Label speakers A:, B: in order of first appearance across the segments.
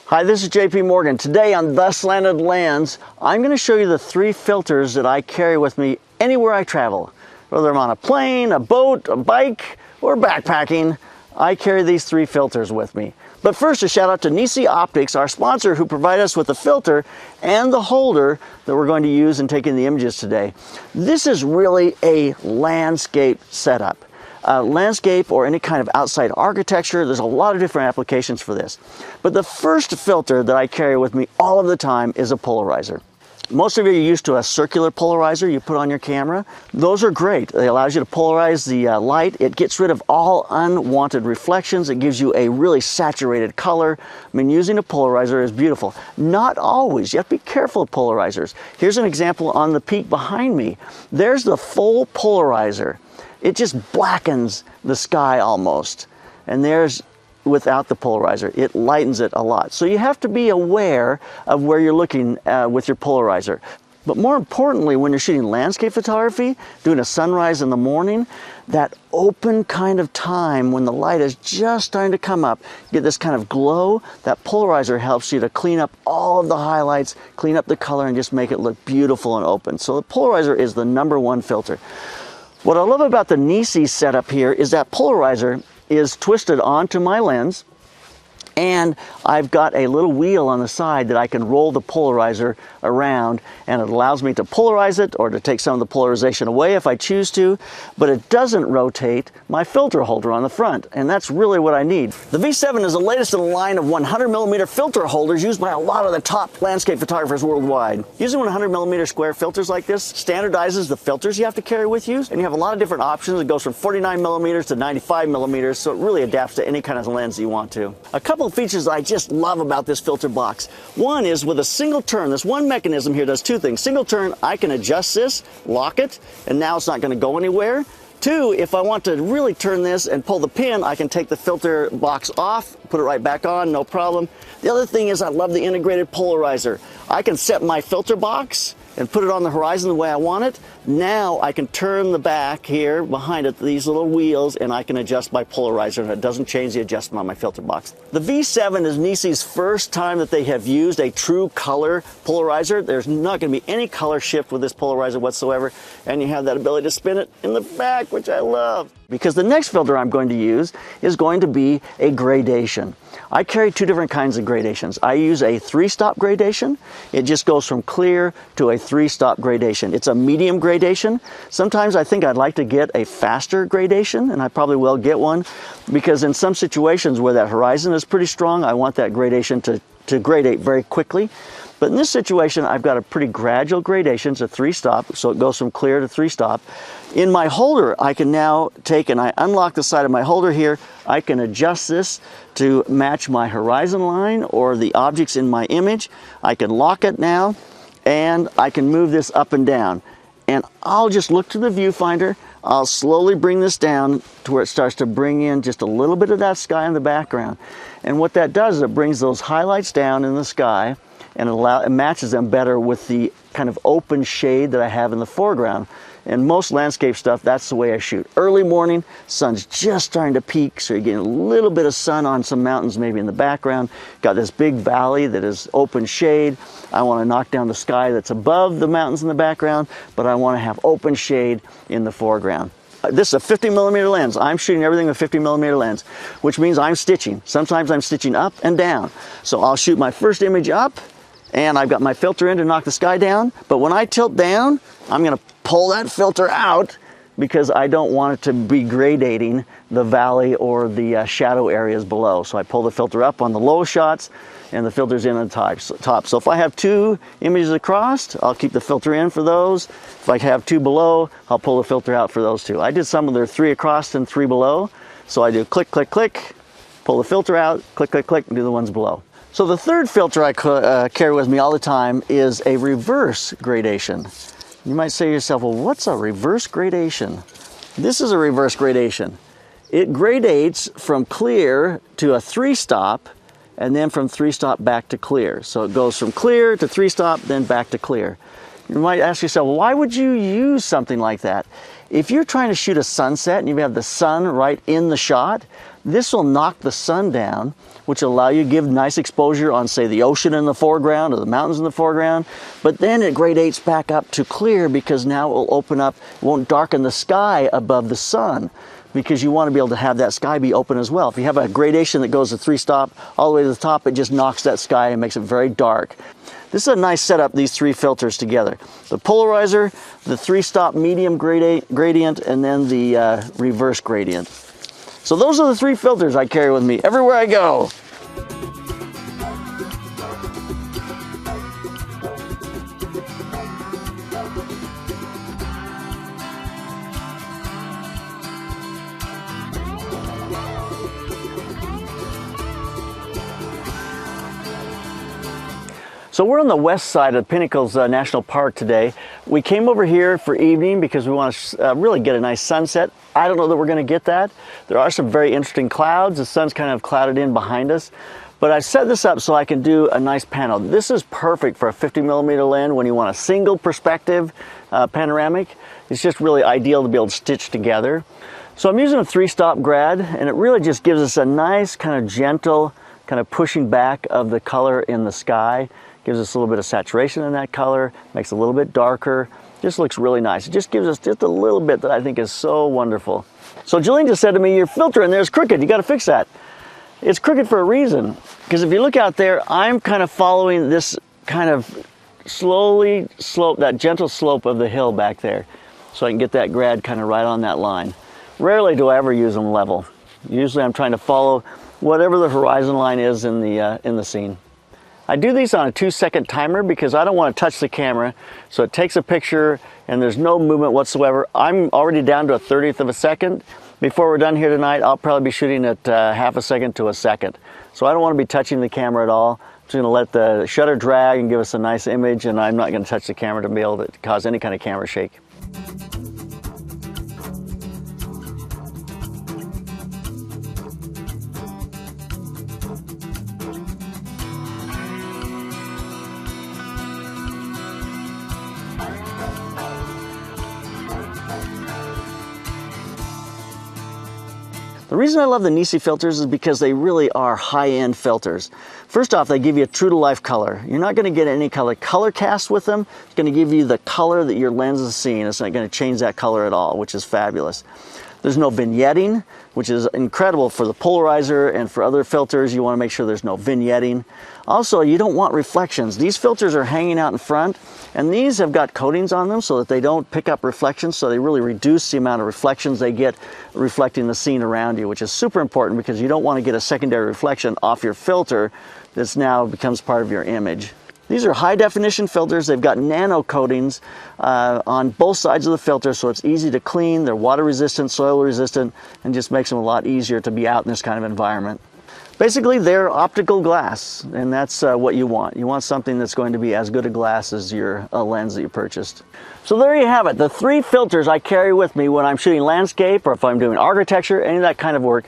A: Hi, this is JP Morgan. Today on The Slanted Lens, I'm going to show you the 3 filters that I carry with me anywhere I travel. Whether I'm on a plane, a boat, a bike, or backpacking, I carry these 3 filters with me. But first, a shout out to Nissi Optics, our sponsor, who provide us with the filter and the holder that we're going to use in taking the images today. This is really a landscape setup. Landscape or any kind of outside architecture, there's a lot of different applications for this. But the first filter that I carry with me all of the time is a polarizer. Most of you are used to a circular polarizer you put on your camera. Those are great. It allows you to polarize the light. It gets rid of all unwanted reflections. It gives you a really saturated color. I mean, using a polarizer is beautiful. Not always. You have to be careful of polarizers. Here's an example on the peak behind me. There's the full polarizer. It just blackens the sky almost. And there's without the polarizer. It lightens it a lot. So you have to be aware of where you're looking with your polarizer. But more importantly, when you're shooting landscape photography, doing a sunrise in the morning, that open kind of time when the light is just starting to come up, get this kind of glow, that polarizer helps you to clean up all of the highlights, clean up the color, and just make it look beautiful and open. So the polarizer is the #1 filter. What I love about the Nissi setup here is that polarizer is twisted onto my lens, and I've got a little wheel on the side that I can roll the polarizer around, and it allows me to polarize it or to take some of the polarization away if I choose to, but it doesn't rotate my filter holder on the front, and that's really what I need. The V7 is the latest in a line of 100mm filter holders used by a lot of the top landscape photographers worldwide. Using 100mm square filters like this standardizes the filters you have to carry with you, and you have a lot of different options. It goes from 49mm to 95mm, so it really adapts to any kind of lens you want to. A couple of features I just love about this filter box. One is with a single turn, this one mechanism here does 2 things. Single turn, I can adjust this, lock it, and now it's not going to go anywhere. 2, if I want to really turn this and pull the pin, I can take the filter box off, put it right back on, no problem. The other thing is I love the integrated polarizer. I can set my filter box and put it on the horizon the way I want it. Now I can turn the back here behind it, these little wheels, and I can adjust my polarizer, and it doesn't change the adjustment on my filter box. The V7 is Nissi's first time that they have used a true color polarizer. There's not going to be any color shift with this polarizer whatsoever, and you have that ability to spin it in the back, which I love. Because the next filter I'm going to use is going to be a gradation. I carry 2 different kinds of gradations. I use a 3-stop gradation. It just goes from clear to a 3-stop gradation. It's a medium gradation. Sometimes I think I'd like to get a faster gradation, and I probably will get one, because in some situations where that horizon is pretty strong, I want that gradation to gradate very quickly. But in this situation, I've got a pretty gradual gradation. It's a 3-stop, so it goes from clear to 3-stop. In my holder, I can now take and I unlock the side of my holder here. I can adjust this to match my horizon line or the objects in my image. I can lock it now, and I can move this up and down. And I'll just look to the viewfinder. I'll slowly bring this down to where it starts to bring in just a little bit of that sky in the background. And what that does is it brings those highlights down in the sky, and it matches them better with the kind of open shade that I have in the foreground. And most landscape stuff, that's the way I shoot. Early morning, sun's just starting to peak, so you're getting a little bit of sun on some mountains maybe in the background. Got this big valley that is open shade. I want to knock down the sky that's above the mountains in the background, but I want to have open shade in the foreground. This is a 50mm lens. I'm shooting everything with a 50mm lens, which means I'm stitching. Sometimes I'm stitching up and down. So I'll shoot my first image up, and I've got my filter in to knock the sky down, but when I tilt down, I'm going to pull that filter out because I don't want it to be gradating the valley or the shadow areas below. So I pull the filter up on the low shots, and the filter's in on the top. So if I have 2 images across, I'll keep the filter in for those. If I have 2 below, I'll pull the filter out for those 2. I did some of their 3 across and 3 below. So I do click, click, click, pull the filter out, click, click, click, and do the ones below. So the third filter I carry with me all the time is a reverse gradation. You might say to yourself, well, what's a reverse gradation? This is a reverse gradation. It gradates from clear to a 3-stop, and then from 3-stop back to clear. So it goes from clear to 3-stop, then back to clear. You might ask yourself, well, why would you use something like that? If you're trying to shoot a sunset and you have the sun right in the shot, This will knock the sun down, which will allow you to give nice exposure on, say, the ocean in the foreground or the mountains in the foreground. But then it gradates back up to clear because now it will open up, it won't darken the sky above the sun, because you want to be able to have that sky be open as well. If you have a gradation that goes to 3-stop all the way to the top, it just knocks that sky and makes it very dark. This is a nice setup, these three filters together. The polarizer, the 3-stop medium gradient, and then the reverse gradient. So those are the three filters I carry with me everywhere I go. So we're on the west side of Pinnacles National Park today. We came over here for evening because we want to really get a nice sunset. I don't know that we're going to get that. There are some very interesting clouds. The sun's kind of clouded in behind us. But I've set this up so I can do a nice panel. This is perfect for a 50mm lens when you want a single perspective panoramic. It's just really ideal to be able to stitch together. So I'm using a 3-stop grad, and it really just gives us a nice kind of gentle kind of pushing back of the color in the sky. Gives us a little bit of saturation in that color, makes it a little bit darker, just looks really nice. It just gives us just a little bit that I think is so wonderful. So Jillian just said to me, your filter in there is crooked, you gotta fix that. It's crooked for a reason, because if you look out there, I'm kind of following this kind of slowly slope, that gentle slope of the hill back there, so I can get that grad kind of right on that line. Rarely do I ever use them level. Usually I'm trying to follow whatever the horizon line is in the scene. I do these on a 2-second timer because I don't want to touch the camera, so it takes a picture and there's no movement whatsoever. I'm already down to a 1/30th of a second. Before we're done here tonight, I'll probably be shooting at half a second to a second. So I don't want to be touching the camera at all. I'm just going to let the shutter drag and give us a nice image, and I'm not going to touch the camera to be able to cause any kind of camera shake. The reason I love the Nissi filters is because they really are high-end filters. First off, they give you a true-to-life color. You're not going to get any color cast with them. It's going to give you the color that your lens is seeing. It's not going to change that color at all, which is fabulous. There's no vignetting, which is incredible for the polarizer, and for other filters you want to make sure there's no vignetting. Also, you don't want reflections. These filters are hanging out in front, and these have got coatings on them so that they don't pick up reflections, so they really reduce the amount of reflections they get reflecting the scene around you, which is super important because you don't want to get a secondary reflection off your filter that's now becomes part of your image. These are high definition filters. They've got nano coatings on both sides of the filter, so it's easy to clean. They're water resistant, soil resistant, and just makes them a lot easier to be out in this kind of environment. Basically, they're optical glass, and that's what you want. You want something that's going to be as good a glass as your lens that you purchased. So there you have it, the three filters I carry with me when I'm shooting landscape or if I'm doing architecture, any of that kind of work.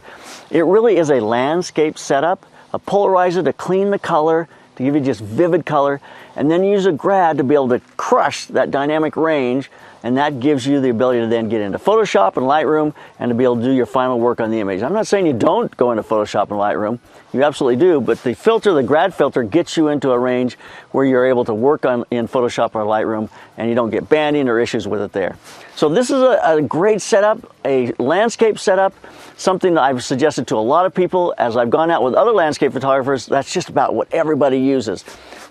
A: It really is a landscape setup, a polarizer to clean the color, to give you just vivid color, and then use a grad to be able to crush that dynamic range, and that gives you the ability to then get into Photoshop and Lightroom and to be able to do your final work on the image. I'm not saying you don't go into Photoshop and Lightroom, you absolutely do, but the filter, the grad filter, gets you into a range where you're able to work in Photoshop or Lightroom and you don't get banding or issues with it there. So this is a great setup, a landscape setup, something that I've suggested to a lot of people as I've gone out with other landscape photographers. That's just about what everybody uses.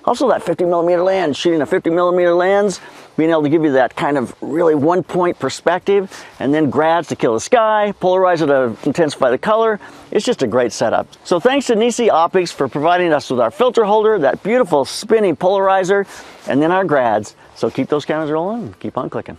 A: Also that 50mm lens, shooting a 50mm lens, being able to give you that kind of really one-point perspective, and then grads to kill the sky, polarizer to intensify the color. It's just a great setup. So thanks to Nissi Optics for providing us with our filter holder, that beautiful spinning polarizer, and then our grads. So keep those cameras rolling and keep on clicking.